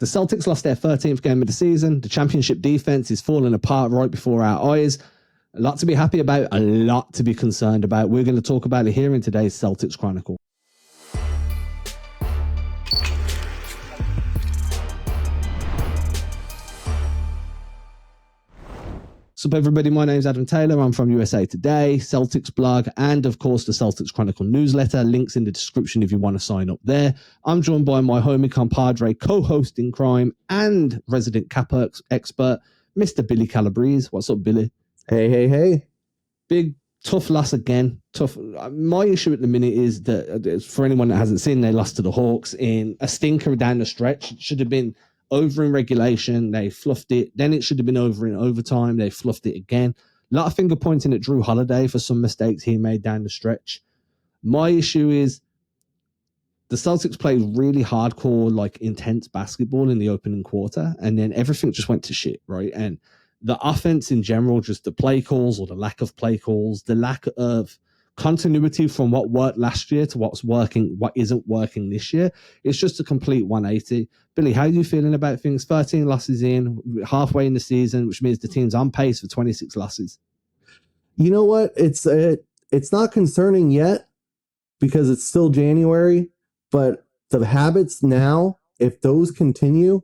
The Celtics lost their 13th game of the season. The championship defense is falling apart right before our eyes. A lot to be happy about, a lot to be concerned about. We're going to talk about it here in today's Celtics Chronicle. Sup everybody, my name is Adam Taylor. I'm from USA Today, Celtics blog, and of course the Celtics Chronicle newsletter. Links in the description if you want to sign up there. I'm joined by my homie compadre, co-host in crime, and resident cap expert, Mr. Billy Calabrese. What's up, Billy? Hey. Big, tough loss again. Tough. My issue at the minute is that, for anyone that hasn't seen, they lost to the Hawks in a stinker down the stretch. It should have been over in regulation, they fluffed it. Then it should have been over in overtime, they fluffed it again. A lot of finger pointing at Drew Holiday for some mistakes he made down the stretch. My issue is the Celtics played really hardcore, like intense basketball in the opening quarter, and then everything just went to shit, right? And the offense in general, just the play calls or the lack of play calls, the lack of continuity from what worked last year to what's working, what isn't working this year. It's just a complete 180. Billy, how are you feeling about things? 13 losses in, halfway in the season, which means the team's on pace for 26 losses. You know what? It's not concerning yet because it's still January, but the habits now, if those continue,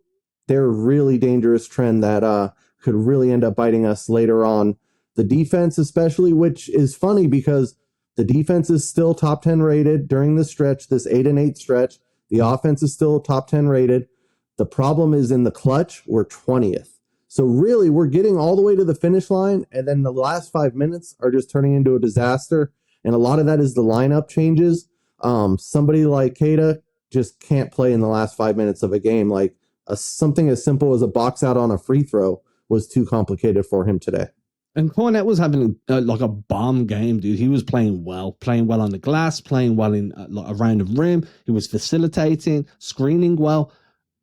they're a really dangerous trend that could really end up biting us later on. The defense especially, which is funny because the defense is still top 10 rated during this stretch, this 8-8 stretch. The offense is still top 10 rated. The problem is in the clutch, we're 20th. So really, we're getting all the way to the finish line, and then the last 5 minutes are just turning into a disaster. And a lot of that is the lineup changes. Somebody like Kata just can't play in the last 5 minutes of a game. Like something as simple as a box out on a free throw was too complicated for him today. And Cornette was having like a bomb game, dude. He was playing well on the glass, playing well in around the rim. He was facilitating, screening well.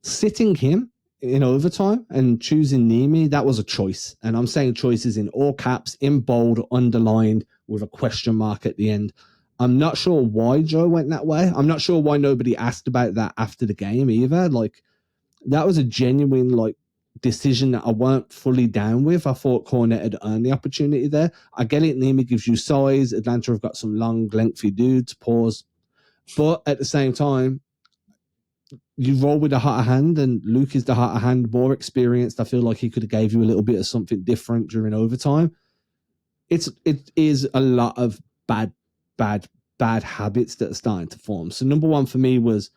Sitting him in overtime and choosing Nemi, that was a choice. And I'm saying choices in all caps, in bold, underlined, with a question mark at the end. I'm not sure why Joe went that way. I'm not sure why nobody asked about that after the game either. Like, that was a genuine, decision that I weren't fully down with. I thought Cornette had earned the opportunity there. I get it. Nemi gives you size. Atlanta have got some long, lengthy dudes. Pause. But at the same time, you roll with the hotter hand, and Luke is the hotter hand, more experienced. I feel like he could have gave you a little bit of something different during overtime. It is a lot of bad habits that are starting to form. So number one for me was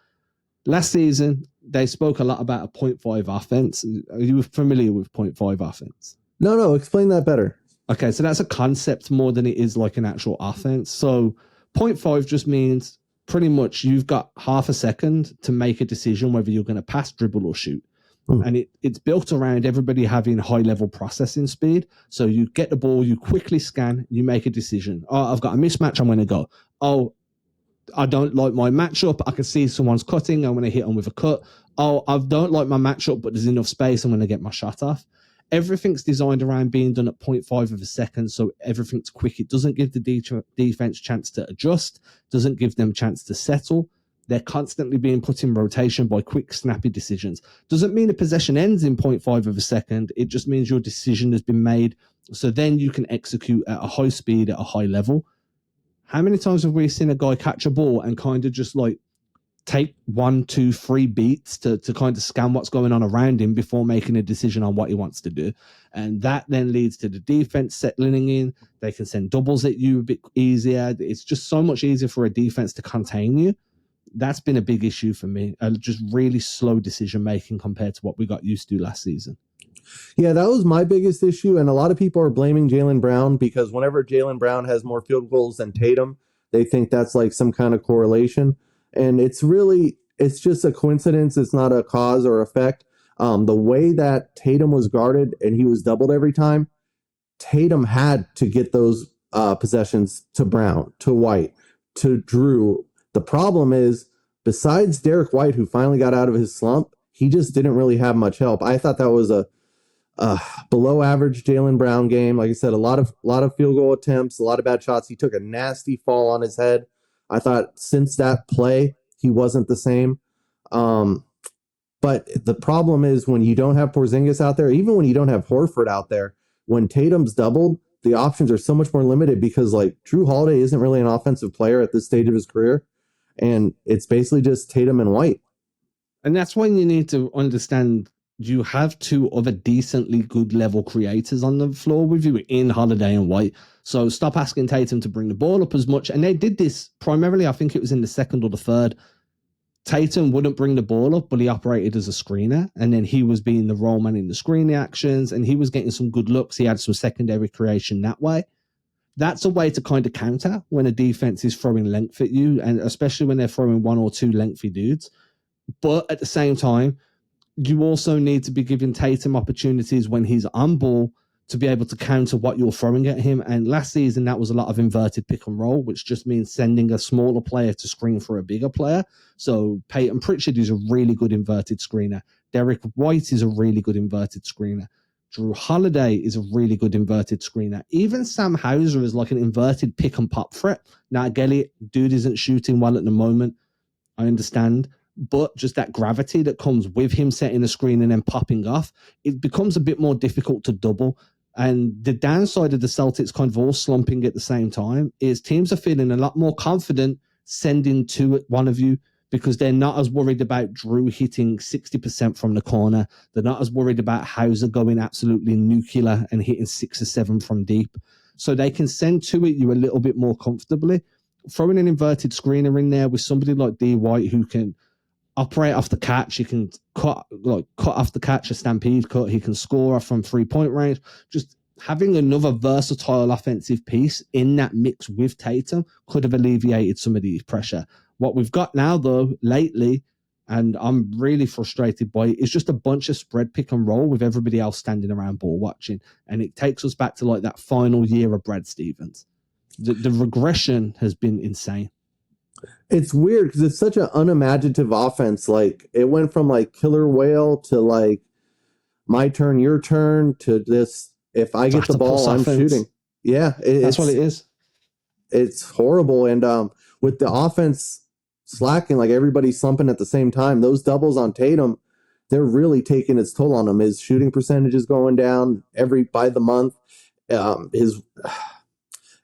last season, they spoke a lot about a 0.5 offense. Are you familiar with 0.5 offense? No, explain that better. Okay, so that's a concept more than it is like an actual offense. So 0.5 just means pretty much you've got half a second to make a decision whether you're going to pass, dribble, or shoot. And it's built around everybody having high-level processing speed. So you get the ball, you quickly scan, you make a decision. Oh, I've got a mismatch, I'm going to go. Oh, I don't like my matchup. I can see someone's cutting. I'm going to hit them with a cut. Oh, I don't like my matchup, but there's enough space. I'm going to get my shot off. Everything's designed around being done at 0.5 of a second, so everything's quick. It doesn't give the defense chance to adjust, doesn't give them a chance to settle. They're constantly being put in rotation by quick, snappy decisions. Doesn't mean the possession ends in 0.5 of a second. It just means your decision has been made, so then you can execute at a high speed, at a high level. How many times have we seen a guy catch a ball and kind of just take 1, 2, 3 beats to kind of scan what's going on around him before making a decision on what he wants to do? And that then leads to the defense settling in. They can send doubles at you a bit easier. It's just so much easier for a defense to contain you. That's been a big issue for me. Just really slow decision making compared to what we got used to last season. Yeah, that was my biggest issue, and a lot of people are blaming Jaylen Brown because whenever Jaylen Brown has more field goals than Tatum, they think that's like some kind of correlation. And it's just a coincidence. It's not a cause or effect. The way that Tatum was guarded and he was doubled every time, Tatum had to get those possessions to Brown, to White, to Drew. The problem is, besides Derek White, who finally got out of his slump, he just didn't really have much help. I thought that was a below average Jaylen Brown game. Like I said, a lot of field goal attempts, a lot of bad shots. He took a nasty fall on his head. I thought since that play, he wasn't the same. But the problem is when you don't have Porzingis out there, even when you don't have Horford out there, when Tatum's doubled, the options are so much more limited because like Drew Holiday isn't really an offensive player at this stage of his career. And it's basically just Tatum and White. And that's when you need to understand you have two other decently good level creators on the floor with you in Holiday and White. So stop asking Tatum to bring the ball up as much. And they did this primarily, I think it was in the second or the third. Tatum wouldn't bring the ball up, but he operated as a screener. And then he was being the role man in the screening actions, and he was getting some good looks. He had some secondary creation that way. That's a way to kind of counter when a defense is throwing length at you, and especially when they're throwing one or two lengthy dudes. But at the same time, you also need to be giving Tatum opportunities when he's on ball to be able to counter what you're throwing at him. And last season, that was a lot of inverted pick and roll, which just means sending a smaller player to screen for a bigger player. So Peyton Pritchard is a really good inverted screener. Derek White is a really good inverted screener. Drew Holiday is a really good inverted screener. Even Sam Hauser is like an inverted pick and pop threat. Now, I get it. Dude isn't shooting well at the moment. I understand. But just that gravity that comes with him setting the screen and then popping off, it becomes a bit more difficult to double. And the downside of the Celtics kind of all slumping at the same time is teams are feeling a lot more confident sending to one of you because they're not as worried about Drew hitting 60% from the corner. They're not as worried about Hauser going absolutely nuclear and hitting 6 or 7 from deep. So they can send to it you a little bit more comfortably. Throwing an inverted screener in there with somebody like D. White who can operate off the catch. He can cut off the catch, a stampede cut. He can score from 3-point range. Just having another versatile offensive piece in that mix with Tatum could have alleviated some of the pressure. What we've got now, though, lately, and I'm really frustrated by it, is just a bunch of spread pick and roll with everybody else standing around ball watching. And it takes us back to like that final year of Brad Stevens. The regression has been insane. It's weird because it's such an unimaginative offense. Like it went from like killer whale to like my turn, your turn to this. If I get the ball, I'm shooting. Yeah, that's what it is. It's horrible. And with the offense slacking, like everybody's slumping at the same time, those doubles on Tatum, they're really taking its toll on him. His shooting percentage is going down by the month.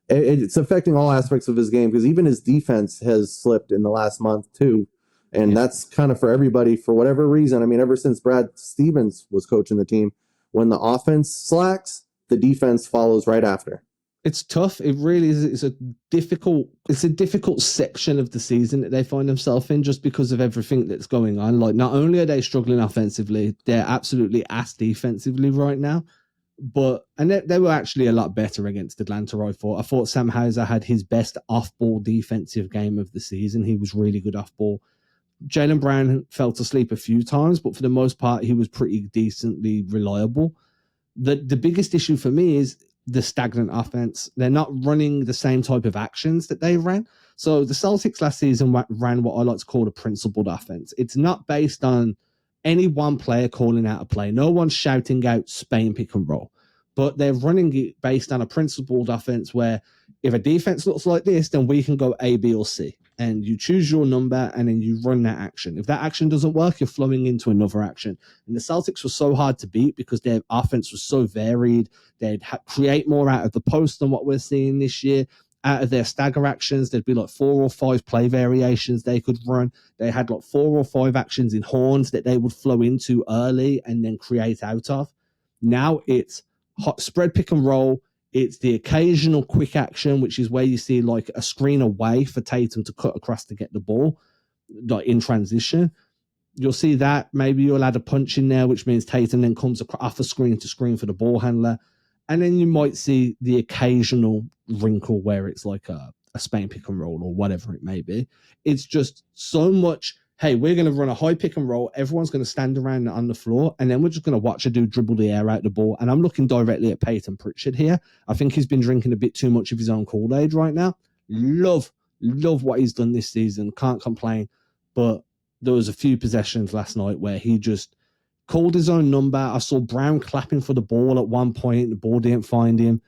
It's affecting all aspects of his game because even his defense has slipped in the last month too. And that's kind of for everybody for whatever reason. I mean, ever since Brad Stevens was coaching the team, when the offense slacks, the defense follows right after. It's tough. It really is. It's a difficult section of the season that they find themselves in just because of everything that's going on. Like, not only are they struggling offensively, they're absolutely ass defensively right now. And they were actually a lot better against Atlanta, I thought. I thought Sam Hauser had his best off-ball defensive game of the season. He was really good off-ball. Jaylen Brown fell asleep a few times, but for the most part, he was pretty decently reliable. The biggest issue for me is the stagnant offense. They're not running the same type of actions that they ran. So the Celtics last season ran what I like to call a principled offense. It's not based on any one player calling out a play. No one's shouting out Spain pick and roll, but they're running it based on a principled offense where if a defense looks like this, then we can go A, B, or C. And you choose your number and then you run that action. If that action doesn't work, you're flowing into another action. And the Celtics were so hard to beat because their offense was so varied. They'd create more out of the post than what we're seeing this year. Out of their stagger actions, there'd be like 4 or 5 play variations they could run. They had like 4 or 5 actions in horns that they would flow into early and then create out of. Now it's hot spread pick and roll. It's the occasional quick action, which is where you see like a screen away for Tatum to cut across to get the ball, like in transition. You'll see that. Maybe you'll add a punch in there, which means Tatum then comes off a screen to screen for the ball handler. And then you might see the occasional wrinkle where it's like a Spain pick and roll or whatever it may be. It's just so much, hey, we're going to run a high pick and roll. Everyone's going to stand around on the floor, and then we're just going to watch a dude dribble the air out the ball. And I'm looking directly at Peyton Pritchard here. I think he's been drinking a bit too much of his own Kool-Aid right now. Love what he's done this season. Can't complain. But there was a few possessions last night where he just called his own number. I saw Brown clapping for the ball at one point. The ball didn't find him.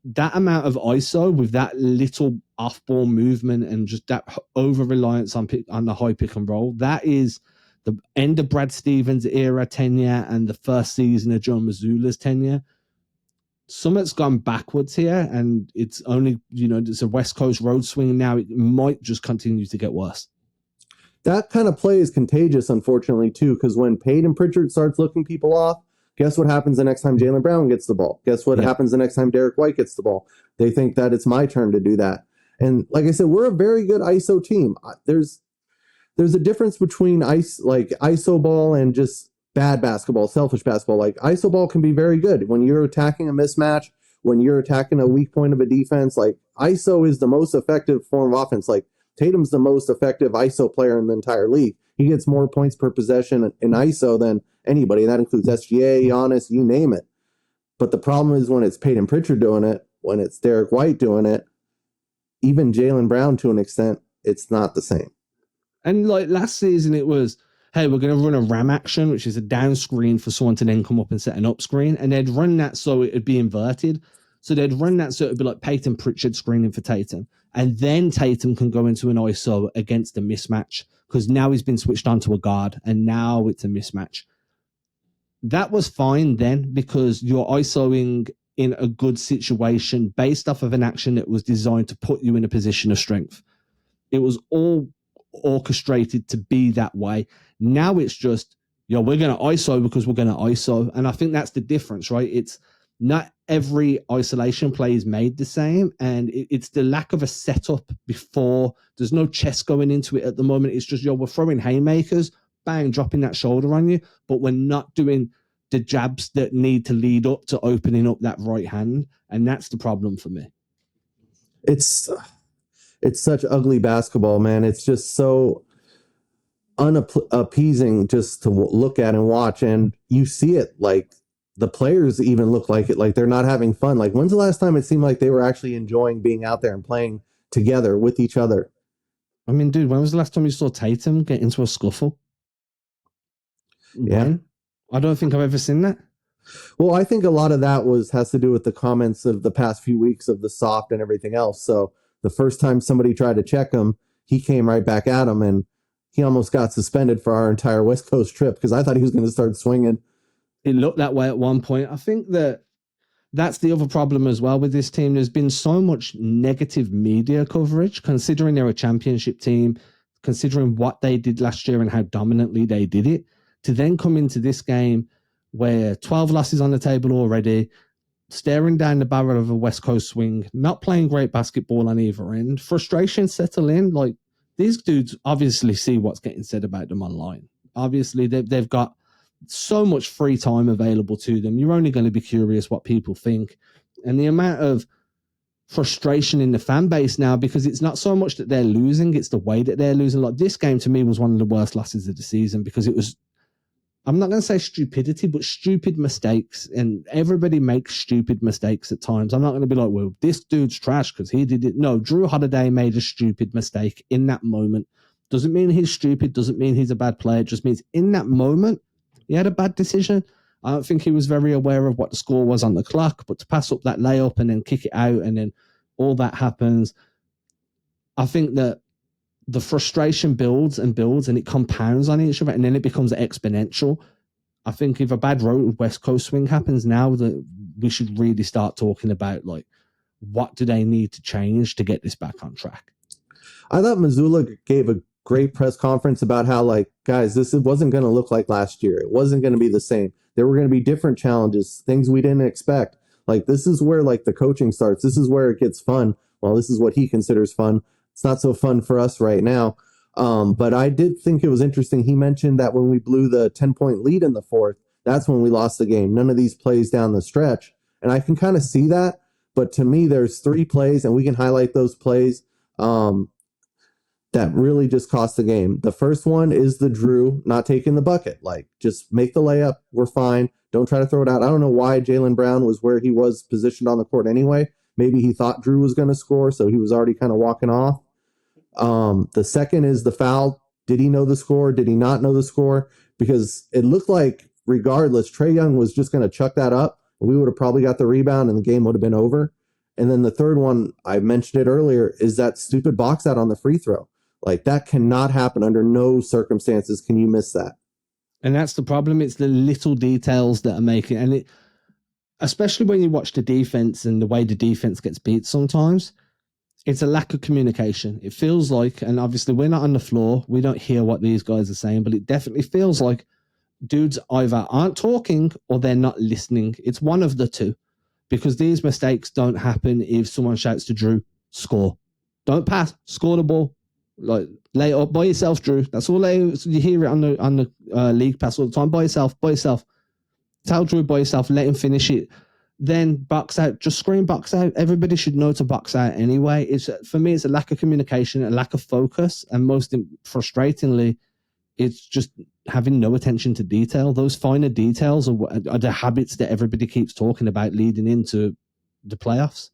That amount of ISO with that little off-ball movement and just that over-reliance on the high pick and roll, that is the end of Brad Stevens' era tenure and the first season of Joe Mazzulla's tenure. Something's gone backwards here, and it's only, it's a West Coast road swing now. It might just continue to get worse. That kind of play is contagious, unfortunately, too, because when Peyton Pritchard starts looking people off, guess what happens the next time Jaylen Brown gets the ball? Guess what happens the next time Derek White gets the ball? They think that it's my turn to do that. And like I said, we're a very good ISO team. There's a difference between ISO ball and just bad basketball, selfish basketball. Like ISO ball can be very good when you're attacking a mismatch, when you're attacking a weak point of a defense. Like ISO is the most effective form of offense. Like Tatum's the most effective ISO player in the entire league. He gets more points per possession in ISO than anybody. That includes SGA, Giannis, you name it. But the problem is when it's Peyton Pritchard doing it, when it's Derek White doing it, even Jaylen Brown to an extent, it's not the same. And like last season, it was, hey, we're going to run a ram action, which is a down screen for someone to then come up and set an up screen. And they'd run that so it'd be inverted. So they'd run that so it'd be like Peyton Pritchard screening for Tatum. And then Tatum can go into an ISO against a mismatch because now he's been switched on to a guard and now it's a mismatch. That was fine then because you're ISOing in a good situation based off of an action that was designed to put you in a position of strength. It was all orchestrated to be that way. Now it's just, we're going to ISO because we're going to ISO. And I think that's the difference, right? It's not every isolation play is made the same. And it's the lack of a setup before. There's no chess going into it at the moment. It's just, we're throwing haymakers, bang, dropping that shoulder on you. But we're not doing the jabs that need to lead up to opening up that right hand. And that's the problem for me. It's such ugly basketball, man. It's just so unappeasing just to look at and watch. And you see it, like the players even look like it, like they're not having fun. Like when's the last time it seemed like they were actually enjoying being out there and playing together with each other? I mean, dude, when was the last time you saw Tatum get into a scuffle? Yeah. When? I don't think I've ever seen that. Well, I think a lot of that has to do with the comments of the past few weeks of the soft and everything else. So the first time somebody tried to check him, he came right back at him, and he almost got suspended for our entire West Coast trip because I thought he was going to start swinging. It looked that way at one point. I think that's the other problem as well with this team. There's been so much negative media coverage, considering they're a championship team, considering what they did last year and how dominantly they did it, to then come into this game where 12 losses on the table already, staring down the barrel of a West Coast swing, not playing great basketball on either end, frustration settle in. Like, these dudes obviously see what's getting said about them online. Obviously, they've got so much free time available to them. You're only going to be curious what people think. And the amount of frustration in the fan base now, because it's not so much that they're losing, it's the way that they're losing. Like, this game to me was one of the worst losses of the season because it was, I'm not going to say stupidity, but stupid mistakes. And everybody makes stupid mistakes at times. I'm not going to be like, well, this dude's trash because he did it. No, Drew Holiday made a stupid mistake in that moment. Doesn't mean he's stupid. Doesn't mean he's a bad player. It just means in that moment, he had a bad decision. I don't think he was very aware of what the score was on the clock, but to pass up that layup and then kick it out and then all that happens, I think that the frustration builds and builds and it compounds on each other and then it becomes exponential. I think if a bad road West Coast swing happens now, that we should really start talking about, like, what do they need to change to get this back on track? I thought Mazzulla gave a great press conference about how, like, guys, this wasn't going to look like last year. It wasn't going to be the same. There were going to be different challenges, things we didn't expect. Like, this is where, like, the coaching starts. This is where it gets fun. Well, this is what he considers fun. It's not so fun for us right now. But I did think it was interesting. He mentioned that when we blew the 10-point lead in the fourth, that's when we lost the game. None of these plays down the stretch. And I can kind of see that. But to me, there's 3 plays, and we can highlight those plays that really just cost the game. The first one is the Drew not taking the bucket. Like, just make the layup. We're fine. Don't try to throw it out. I don't know why Jaylen Brown was where he was positioned on the court anyway. Maybe he thought Drew was going to score, so he was already kind of walking off. The second is the foul. Did he know the score? Did he not know the score? Because it looked like, regardless, Trae Young was just going to chuck that up. We would have probably got the rebound and the game would have been over. And then the third one, I mentioned it earlier, is that stupid box out on the free throw. Like, that cannot happen under no circumstances. Can you miss that? And that's the problem. It's the little details that are making, and it, especially when you watch the defense and the way the defense gets beat sometimes, it's a lack of communication. It feels like, and obviously we're not on the floor, we don't hear what these guys are saying, but it definitely feels like dudes either aren't talking or they're not listening. It's one of the two, because these mistakes don't happen if someone shouts to Drew, score. Don't pass, score the ball. Like, lay it up by yourself, Drew. That's all you hear it on the league pass all the time. By yourself. Tell Drew by yourself, let him finish it. Then box out, just scream box out. Everybody should know to box out anyway. It's, for me, it's a lack of communication, a lack of focus, and most frustratingly, it's just having no attention to detail. Those finer details are the habits that everybody keeps talking about leading into the playoffs.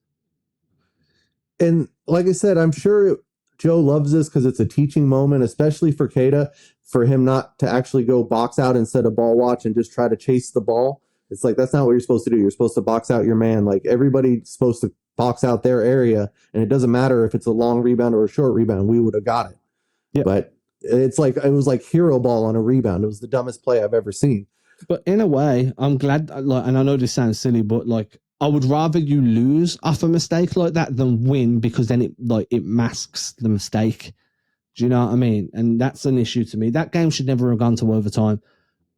And like I said, I'm sure Joe loves this because it's a teaching moment, especially for Keita, for him not to actually go box out instead of ball watch and just try to chase the ball. It's like, that's not what you're supposed to do. You're supposed to box out your man. Like, everybody's supposed to box out their area, and it doesn't matter if it's a long rebound or a short rebound. We would have got it. Yep. But it's like, it was like hero ball on a rebound. It was the dumbest play I've ever seen. But in a way, I'm glad, like, and I know this sounds silly, but like, I would rather you lose off a mistake like that than win, because then it masks the mistake. Do you know what I mean? And that's an issue to me. That game should never have gone to overtime.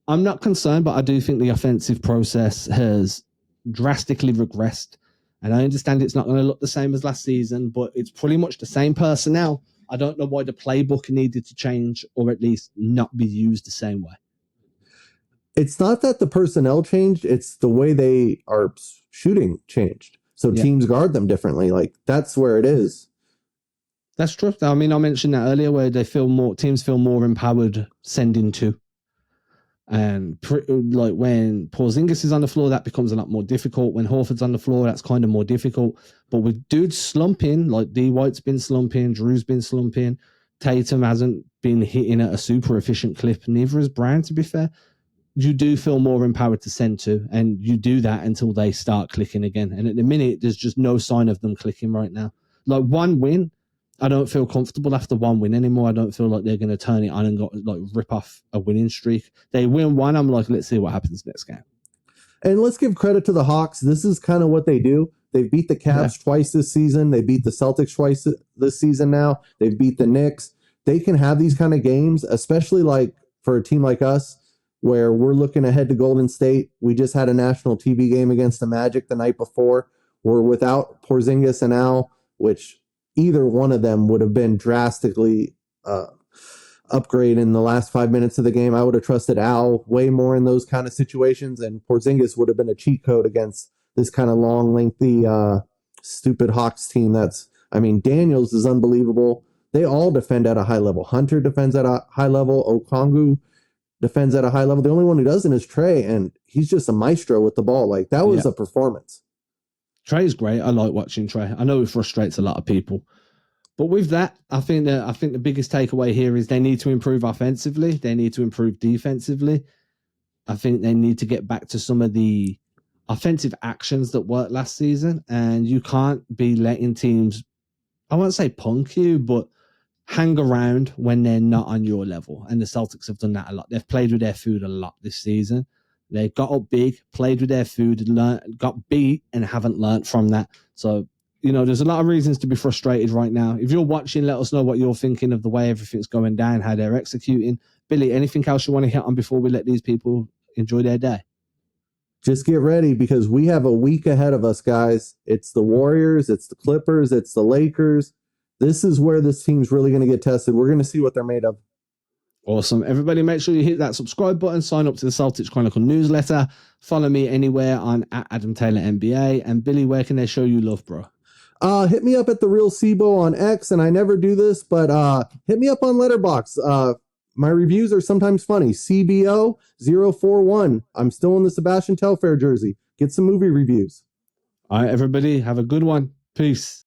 I'm not concerned, but I do think the offensive process has drastically regressed. And I understand it's not going to look the same as last season, but it's pretty much the same personnel. I don't know why the playbook needed to change, or at least not be used the same way. It's not that the personnel changed, it's the way they are shooting changed. So teams guard them differently. Like, that's where it is. That's true. I mean, I mentioned that earlier, where teams feel more empowered sending two. And like, when Porzingis is on the floor, that becomes a lot more difficult. When Horford's on the floor, that's kind of more difficult. But with dudes slumping, like D White's been slumping, Drew's been slumping, Tatum hasn't been hitting at a super efficient clip, neither has Brown, to be fair. You do feel more empowered to send to, and you do that until they start clicking again. And at the minute, there's just no sign of them clicking right now. Like, one win, I don't feel comfortable after one win anymore. I don't feel like they're going to turn it on and rip off a winning streak. They win one, I'm like, let's see what happens next game. And let's give credit to the Hawks. This is kind of what they do. They've beat the Cavs twice this season. They beat the Celtics twice this season now. They've beat the Knicks. They can have these kind of games, especially like for a team like us, where we're looking ahead to Golden State. We just had a national TV game against the Magic the night before. We're without Porzingis and Al, which either one of them would have been drastically upgrade in the last 5 minutes of the game. I would have trusted Al way more in those kind of situations, and Porzingis would have been a cheat code against this kind of long, lengthy, stupid Hawks team. Daniels is unbelievable. They all defend at a high level. Hunter defends at a high level. Okongwu defends at a high level. The only one who doesn't is Trey, and he's just a maestro with the ball. Like, that was a performance. Trey's great. I like watching Trey. I know it frustrates a lot of people. But with that, I think the biggest takeaway here is they need to improve offensively. They need to improve defensively. I think they need to get back to some of the offensive actions that worked last season. And you can't be letting teams, I won't say punk you, but hang around when they're not on your level. And the Celtics have done that a lot. They've played with their food a lot this season. They got up big, played with their food, got beat, and haven't learned from that. So, there's a lot of reasons to be frustrated right now. If you're watching, let us know what you're thinking of the way everything's going down, how they're executing. Billy, anything else you want to hit on before we let these people enjoy their day? Just get ready, because we have a week ahead of us, guys. It's the Warriors, it's the Clippers, it's the Lakers. This is where this team's really going to get tested. We're going to see what they're made of. Awesome. Everybody, make sure you hit that subscribe button, sign up to the Celtics Chronicle newsletter. Follow me anywhere on @AdamTaylorNBA. And Billy, where can they show you love, bro? Hit me up at the Real Sibo on X, and I never do this, but hit me up on Letterboxd. My reviews are sometimes funny. CBO041. I'm still in the Sebastian Telfair jersey. Get some movie reviews. All right, everybody, have a good one. Peace.